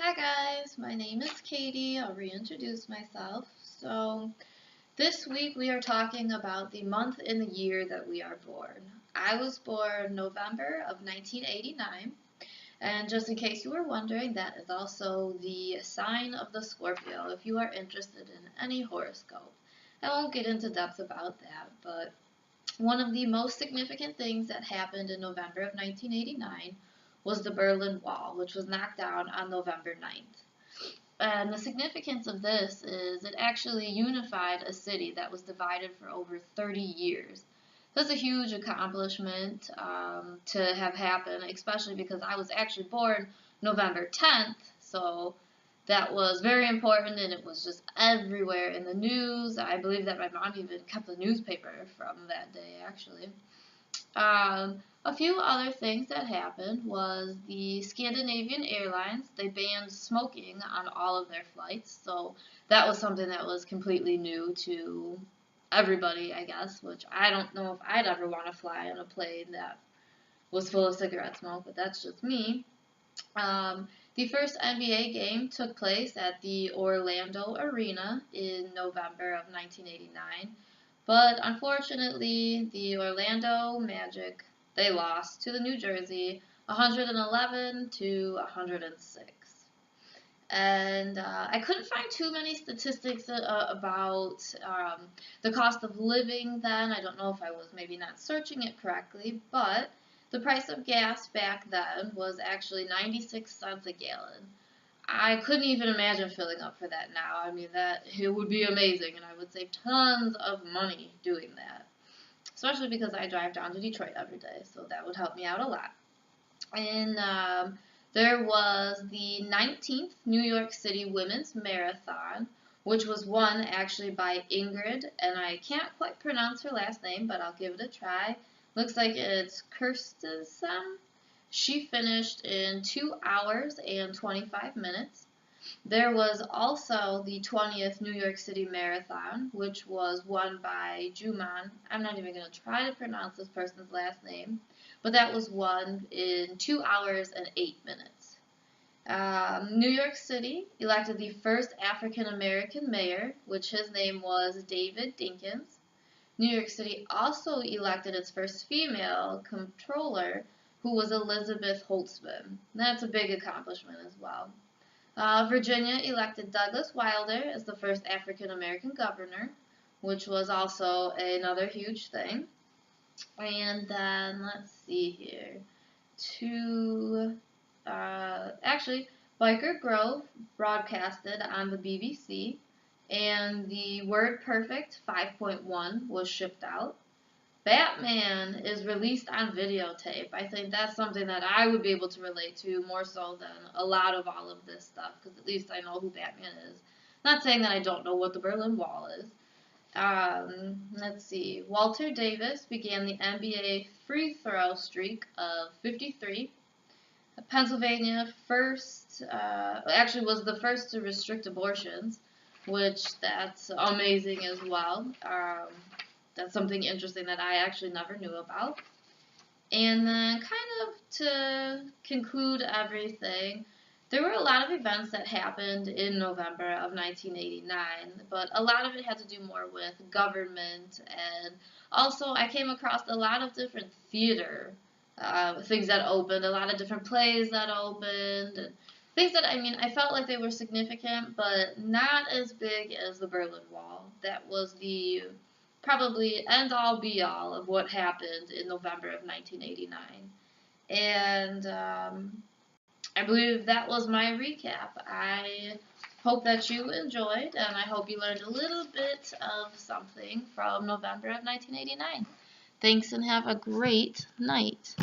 Hi guys, my name is Katie. I'll reintroduce myself. So, this week we are talking about the month and the year that we are born. I was born November of 1989, and just in case you were wondering, that is also the sign of the Scorpio if you are interested in any horoscope. I won't get into depth about that, but one of the most significant things that happened in November of 1989 was the Berlin Wall, which was knocked down on November 9th. And the significance of this is it actually unified a city that was divided for over 30 years. That's a huge accomplishment to have happen, especially because I was actually born November 10th, so that was very important, and it was just everywhere in the news. I believe that my mom even kept the newspaper from that day, actually. A few other things that happened was the Scandinavian Airlines, they banned smoking on all of their flights, so that was something that was completely new to everybody, I guess, which I don't know if I'd ever want to fly on a plane that was full of cigarette smoke, but that's just me. The first NBA game took place at the Orlando Arena in November of 1989, but unfortunately, the Orlando Magic, they lost to the New Jersey 111 to 106. And I couldn't find too many statistics about the cost of living then. I don't know if I was maybe not searching it correctly, but the price of gas back then was actually 96 cents a gallon. I couldn't even imagine filling up for that now. I mean, it would be amazing, and I would save tons of money doing that, especially because I drive down to Detroit every day, so that would help me out a lot. And there was the 19th New York City Women's Marathon, which was won actually by Ingrid, and I can't quite pronounce her last name, but I'll give it a try. Looks like it's Kirstensson. She finished in 2 hours and 25 minutes. There was also the 20th New York City Marathon, which was won by Juman. I'm not even going to try to pronounce this person's last name, but that was won in 2 hours and 8 minutes. New York City elected the first African American mayor, which his name was David Dinkins. New York City also elected its first female comptroller, who was Elizabeth Holtzman. That's a big accomplishment as well. Virginia elected Douglas Wilder as the first African American governor, which was also another huge thing. And then, let's see here, actually, Biker Grove broadcasted on the BBC, and the WordPerfect 5.1 was shipped out. Batman is released on videotape. I think that's something that I would be able to relate to more so than a lot of all of this stuff, because at least I know who Batman is. Not saying that I don't know what the Berlin Wall is. Let's see. Walter Davis began the NBA free throw streak of 53. Pennsylvania actually was the first to restrict abortions, which that's amazing as well. That's something interesting that I actually never knew about. And then kind of to conclude everything, there were a lot of events that happened in November of 1989, but a lot of it had to do more with government, and also I came across a lot of different theater things that opened, a lot of different plays that opened, and things that, I mean, I felt like they were significant, but not as big as the Berlin Wall. That was the probably end-all be-all of what happened in November of 1989. And I believe that was my recap. I hope that you enjoyed, and I hope you learned a little bit of something from November of 1989. Thanks, and have a great night.